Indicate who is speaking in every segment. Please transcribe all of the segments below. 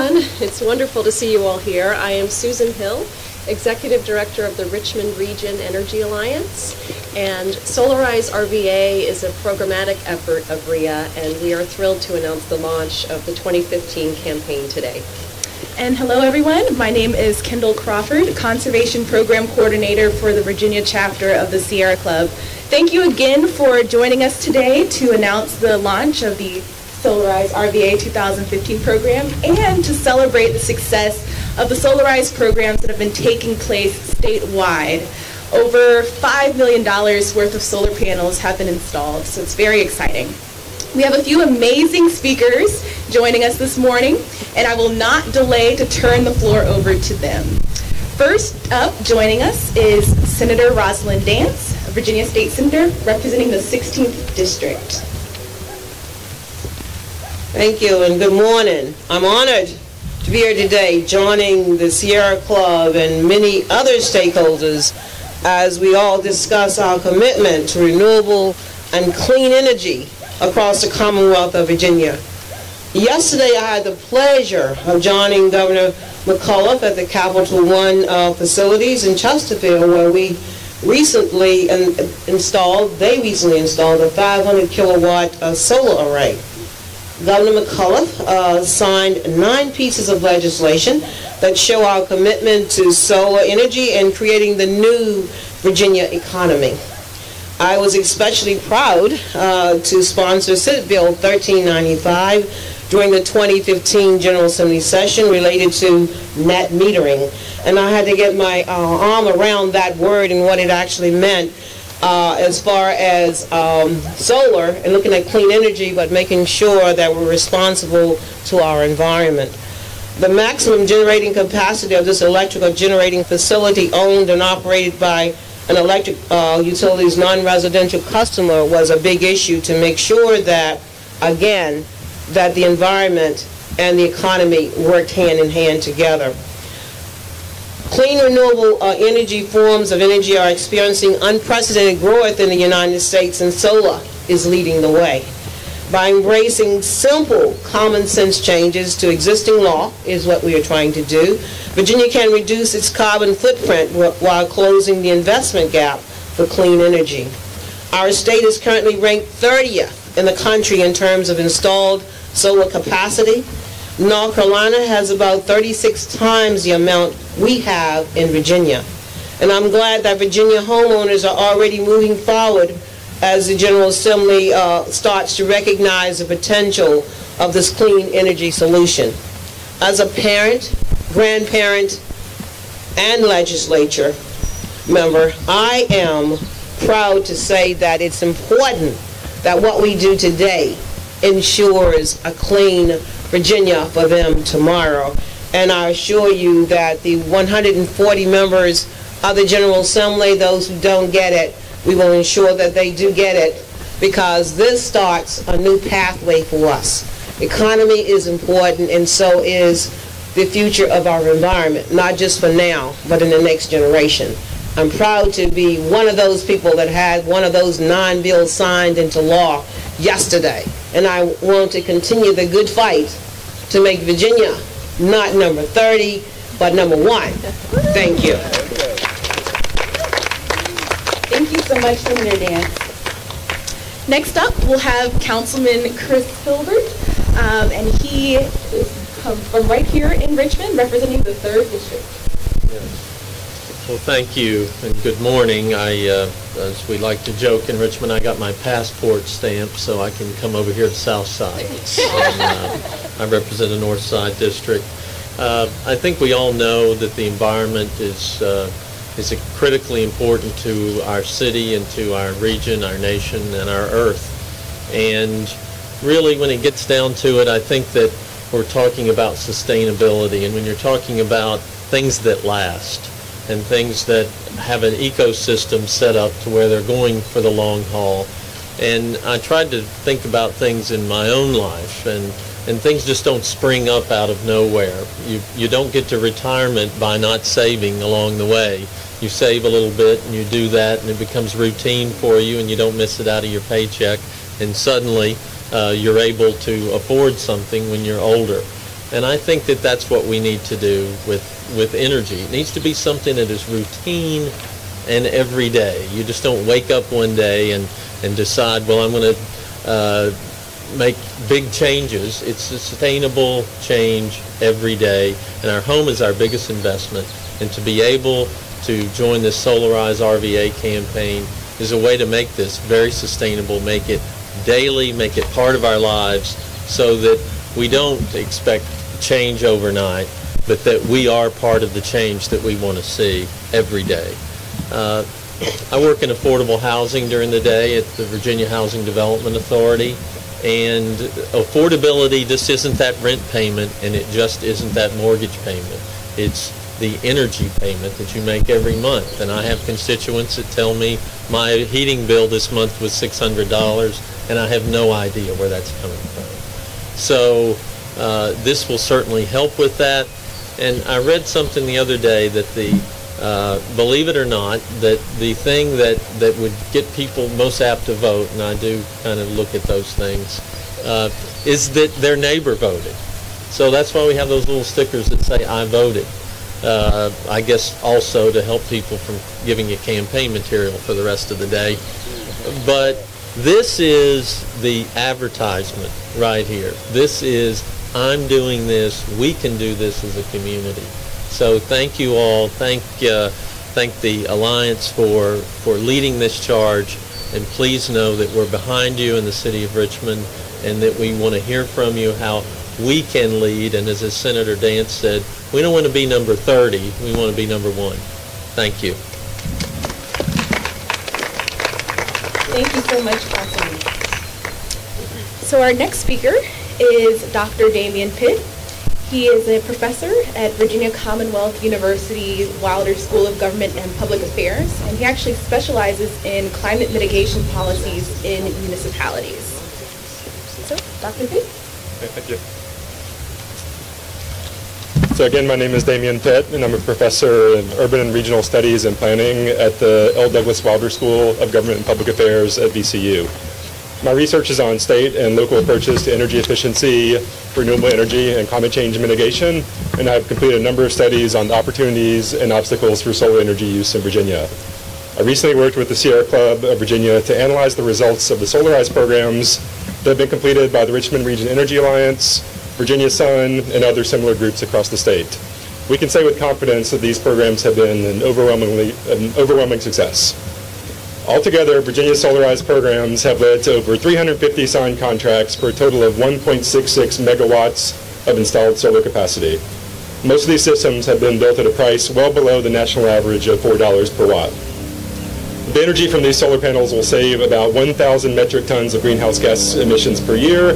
Speaker 1: everyone. It's wonderful to see you all here. I am Susan Hill, Executive Director of the Richmond Region Energy Alliance, and Solarize RVA is a programmatic effort of RIA, and we are thrilled to announce the launch of the 2015 campaign today.
Speaker 2: And hello everyone, my name is Kendall Crawford, Conservation Program Coordinator for the Virginia chapter of the Sierra Club. Thank you again for joining us today to announce the launch of the Solarize RVA 2015 program and to celebrate the success of the Solarize programs that have been taking place statewide. Over $5 million worth of solar panels have been installed, so it's very exciting. We have a few amazing speakers joining us this morning, and I will not delay to turn the floor over to them. First up, joining us is Senator Rosalind Dance, a Virginia State Senator representing the 16th District.
Speaker 3: Thank you and good morning. I'm honored to be here today joining the Sierra Club and many other stakeholders as we all discuss our commitment to renewable and clean energy across the Commonwealth of Virginia. Yesterday I had the pleasure of joining Governor McAuliffe at the Capital One facilities in Chesterfield, where we recently installed a 500 kilowatt solar array. Governor McAuliffe signed 9 pieces of legislation that show our commitment to solar energy and creating the new Virginia economy. I was especially proud to sponsor Senate Bill 1395 during the 2015 General Assembly session related to net metering. And I had to get my arm around that word and what it actually meant as far as solar and looking at clean energy, but making sure that we're responsible to our environment. The maximum generating capacity of this electrical generating facility owned and operated by an electric utilities non-residential customer was a big issue to make sure that, again, that the environment and the economy worked hand in hand together. Clean renewable energy forms of energy are experiencing unprecedented growth in the United States, and solar is leading the way. By embracing simple common sense changes to existing law is what we are trying to do. Virginia can reduce its carbon footprint while closing the investment gap for clean energy. Our state is currently ranked 30th in the country in terms of installed solar capacity. North Carolina has about 36 times the amount we have in Virginia. And I'm glad that Virginia homeowners are already moving forward as the General Assembly starts to recognize the potential of this clean energy solution. As a parent, grandparent, and legislature member, I am proud to say that it's important that what we do today ensures a clean Virginia for them tomorrow. And I assure you that the 140 members of the General Assembly, those who don't get it, we will ensure that they do get it, because this starts a new pathway for us. Economy is important, and so is the future of our environment, not just for now, but in the next generation. I'm proud to be one of those people that had one of those 9 bills signed into law yesterday. And I want to continue the good fight to make Virginia not number 30, but number 1. Thank you.
Speaker 2: Thank you so much, Senator Dance. Next up, we'll have Councilman Chris Hibbert, and he is from right here in Richmond, representing the 3rd District.
Speaker 4: Yes. Well, thank you, and good morning. As we like to joke in Richmond, I got my passport stamp so I can come over here to South Side. And, I represent the North Side District. I think we all know that the environment is critically important to our city and to our region, our nation, and our earth. And really, when it gets down to it, I think that we're talking about sustainability. And when you're talking about things that last and things that have an ecosystem set up to where they're going for the long haul. And I tried to think about things in my own life, and things just don't spring up out of nowhere. You don't get to retirement by not saving along the way. You save a little bit and you do that, and it becomes routine for you, and you don't miss it out of your paycheck, and suddenly you're able to afford something when you're older. And I think that that's what we need to do with energy. It needs to be something that is routine and every day. You just don't wake up one day and decide, well, I'm going to make big changes. It's a sustainable change every day, and our home is our biggest investment. And to be able to join this Solarize RVA campaign is a way to make this very sustainable, make it daily, make it part of our lives, so that we don't expect change overnight, but that we are part of the change that we want to see every day. I work in affordable housing during the day at the Virginia Housing Development Authority, and affordability just isn't that rent payment, and it just isn't that mortgage payment. It's the energy payment that you make every month. And I have constituents that tell me my heating bill this month was $600, and I have no idea where that's coming from. So this will certainly help with that. And I read something the other day that believe it or not, that the thing that would get people most apt to vote, and I do kind of look at those things, is that their neighbor voted. So that's why we have those little stickers that say, I voted. I guess also to help people from giving you campaign material for the rest of the day. But this is the advertisement right here. This is, I'm doing this, we can do this as a community. So thank you all, thank the Alliance for leading this charge, and please know that we're behind you in the city of Richmond, and that we want to hear from you how we can lead. And as Senator Dance said, we don't want to be number 30, we want to be number 1. Thank you.
Speaker 2: Thank you so much, Councilman. So our next speaker is Dr. Damian Pitt. He is a professor at Virginia Commonwealth University's Wilder School of Government and Public Affairs, and he actually specializes in climate mitigation policies in municipalities. So, Dr. Pitt?
Speaker 5: Okay, thank you. So again, my name is Damian Pitt, and I'm a professor in Urban and Regional Studies and Planning at the L. Douglas Wilder School of Government and Public Affairs at VCU. My research is on state and local approaches to energy efficiency, renewable energy, and climate change mitigation, and I've completed a number of studies on the opportunities and obstacles for solar energy use in Virginia. I recently worked with the Sierra Club of Virginia to analyze the results of the Solarize programs that have been completed by the Richmond Region Energy Alliance, Virginia Sun, and other similar groups across the state. We can say with confidence that these programs have been an overwhelming success. Altogether, Virginia Solarize programs have led to over 350 signed contracts for a total of 1.66 megawatts of installed solar capacity. Most of these systems have been built at a price well below the national average of $4 per watt. The energy from these solar panels will save about 1,000 metric tons of greenhouse gas emissions per year,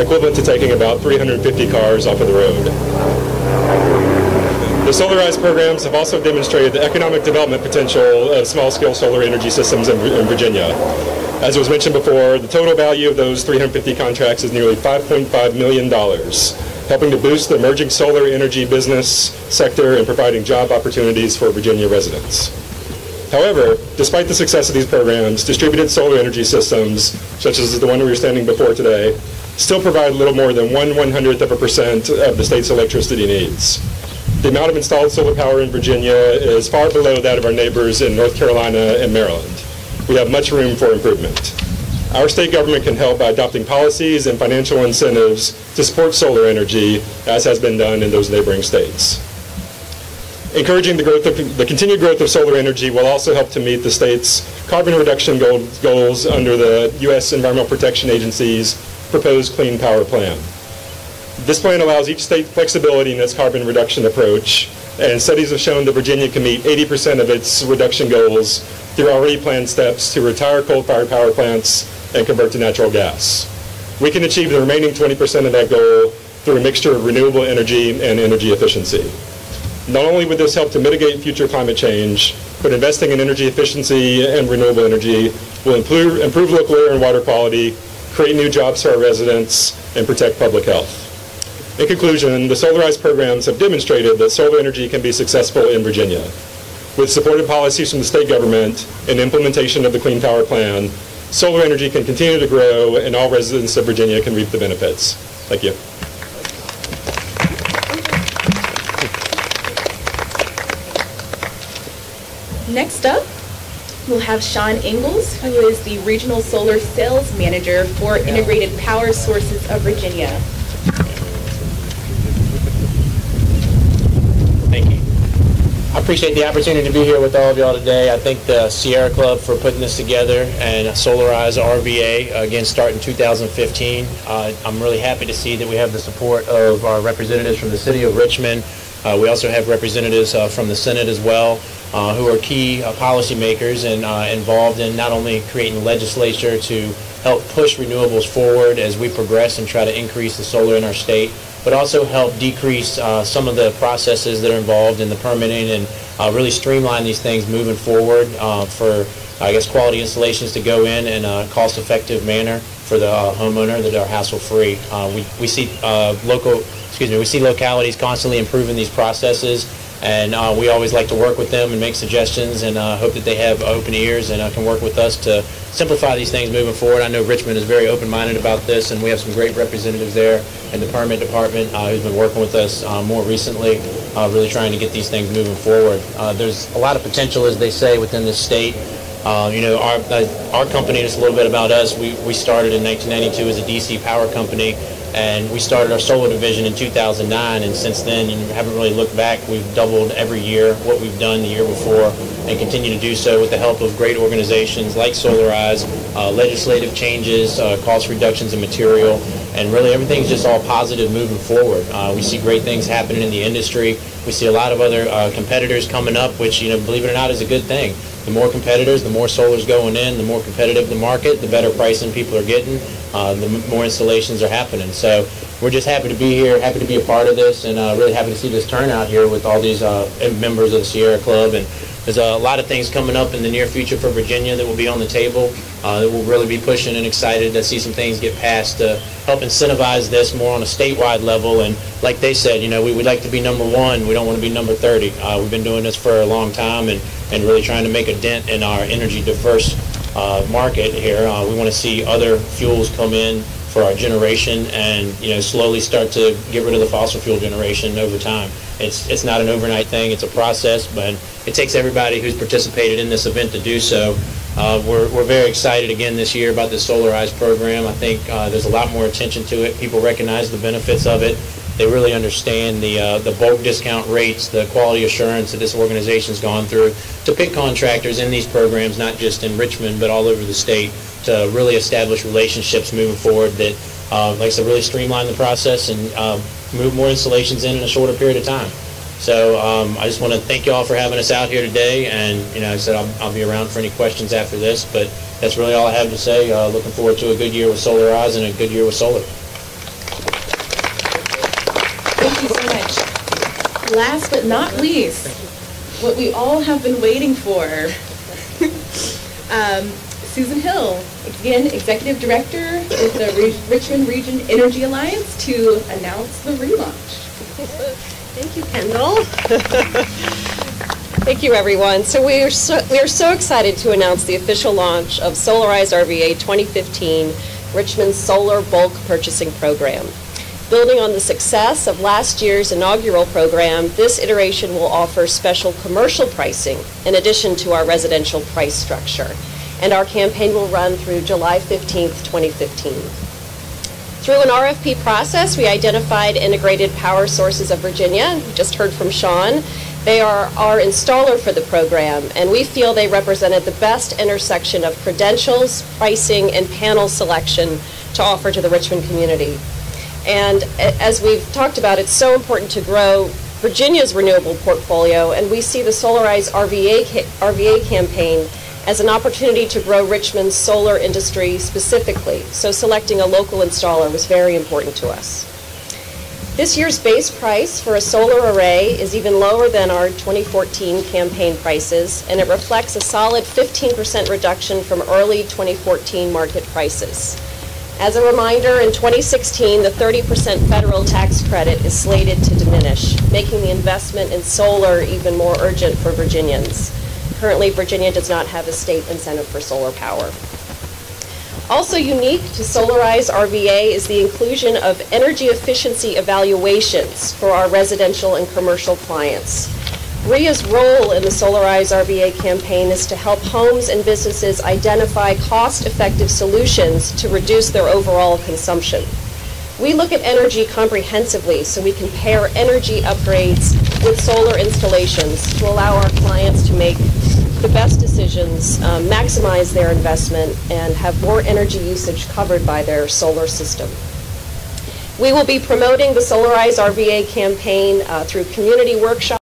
Speaker 5: equivalent to taking about 350 cars off of the road. The Solarize programs have also demonstrated the economic development potential of small-scale solar energy systems in Virginia. As was mentioned before, the total value of those 350 contracts is nearly $5.5 million, helping to boost the emerging solar energy business sector and providing job opportunities for Virginia residents. However, despite the success of these programs, distributed solar energy systems, such as the one we are standing before today, still provide a little more than 1/100% of the state's electricity needs. The amount of installed solar power in Virginia is far below that of our neighbors in North Carolina and Maryland. We have much room for improvement. Our state government can help by adopting policies and financial incentives to support solar energy, as has been done in those neighboring states. Encouraging the continued growth of solar energy will also help to meet the state's carbon reduction goals under the U.S. Environmental Protection Agency's proposed Clean Power Plan. This plan allows each state flexibility in its carbon reduction approach, and studies have shown that Virginia can meet 80% of its reduction goals through already planned steps to retire coal-fired power plants and convert to natural gas. We can achieve the remaining 20% of that goal through a mixture of renewable energy and energy efficiency. Not only would this help to mitigate future climate change, but investing in energy efficiency and renewable energy will improve local air and water quality, create new jobs for our residents, and protect public health. In conclusion, the Solarize programs have demonstrated that solar energy can be successful in Virginia. With supported policies from the state government and implementation of the Clean Power Plan, solar energy can continue to grow and all residents of Virginia can reap the benefits. Thank you.
Speaker 2: Next up, we'll have Sean Ingles, who is the Regional Solar Sales Manager for Integrated Power Sources of Virginia.
Speaker 6: Thank you. I appreciate the opportunity to be here with all of y'all today. I thank the Sierra Club for putting this together and Solarize RVA, again, starting 2015. I'm really happy to see that we have the support of our representatives from the city of Richmond. We also have representatives from the Senate as well, who are key policymakers and involved in not only creating legislature to help push renewables forward as we progress and try to increase the solar in our state, but also help decrease some of the processes that are involved in the permitting and really streamline these things moving forward for, I guess, quality installations to go in a cost-effective manner for the homeowner that are hassle-free. We see we see localities constantly improving these processes, and we always like to work with them and make suggestions and hope that they have open ears and can work with us to simplify these things moving forward. I know Richmond is very open-minded about this, and we have some great representatives there in the permit department who's been working with us more recently, really trying to get these things moving forward. There's a lot of potential, as they say, within this state. Our company, just a little bit about us, we started in 1992 as a DC power company, and we started our solar division in 2009, and since then you haven't really looked back. We've doubled every year what we've done the year before and continue to do so with the help of great organizations like Solarize, legislative changes, cost reductions in material, and really everything's just all positive moving forward. We see great things happening in the industry. We see a lot of other competitors coming up, which, believe it or not, is a good thing. The more competitors, the more solar's going in, the more competitive the market, the better pricing people are getting, the more installations are happening. So we're just happy to be here, happy to be a part of this, and really happy to see this turnout here with all these members of the Sierra Club. And there's a lot of things coming up in the near future for Virginia that will be on the table that we'll really be pushing, and excited to see some things get passed to help incentivize this more on a statewide level. And like they said, we would like to be number one. We don't want to be number 30. We've been doing this for a long time and really trying to make a dent in our energy diverse market here. We want to see other fuels come in for our generation and slowly start to get rid of the fossil fuel generation over time. It's not an overnight thing. It's a process, but it takes everybody who's participated in this event to do so. We're very excited again this year about this Solarize program. I think there's a lot more attention to it. People recognize the benefits of it. They really understand the bulk discount rates, the quality assurance that this organization's gone through to pick contractors in these programs, not just in Richmond, but all over the state, to really establish relationships moving forward that, like I said, really streamline the process and move more installations in a shorter period of time. So I just want to thank you all for having us out here today, and I said I'll be around for any questions after this, but that's really all I have to say. Looking forward to a good year with Solarize and a good year with solar.
Speaker 2: Thank you so much. Last but not least, what we all have been waiting for, Susan Hill, again, Executive Director with the Richmond Region Energy Alliance, to announce the relaunch.
Speaker 1: Thank you, Kendall. Thank you, everyone. So we are so excited to announce the official launch of Solarize RVA 2015, Richmond's solar bulk purchasing program. Building on the success of last year's inaugural program, this iteration will offer special commercial pricing in addition to our residential price structure. And our campaign will run through July 15th, 2015. Through an RFP process, we identified Integrated Power Sources of Virginia. We just heard from Sean. They are our installer for the program, and we feel they represented the best intersection of credentials, pricing, and panel selection to offer to the Richmond community. And as we've talked about, it's so important to grow Virginia's renewable portfolio, and we see the Solarize RVA campaign as an opportunity to grow Richmond's solar industry specifically. So selecting a local installer was very important to us. This year's base price for a solar array is even lower than our 2014 campaign prices, and it reflects a solid 15% reduction from early 2014 market prices. As a reminder, in 2016, the 30% federal tax credit is slated to diminish, making the investment in solar even more urgent for Virginians. Currently, Virginia does not have a state incentive for solar power. Also unique to Solarize RVA is the inclusion of energy efficiency evaluations for our residential and commercial clients. RIA's role in the Solarize RVA campaign is to help homes and businesses identify cost-effective solutions to reduce their overall consumption. We look at energy comprehensively, so we can pair energy upgrades with solar installations to allow our clients to make the best decisions, maximize their investment, and have more energy usage covered by their solar system. We will be promoting the Solarize RVA campaign through community workshops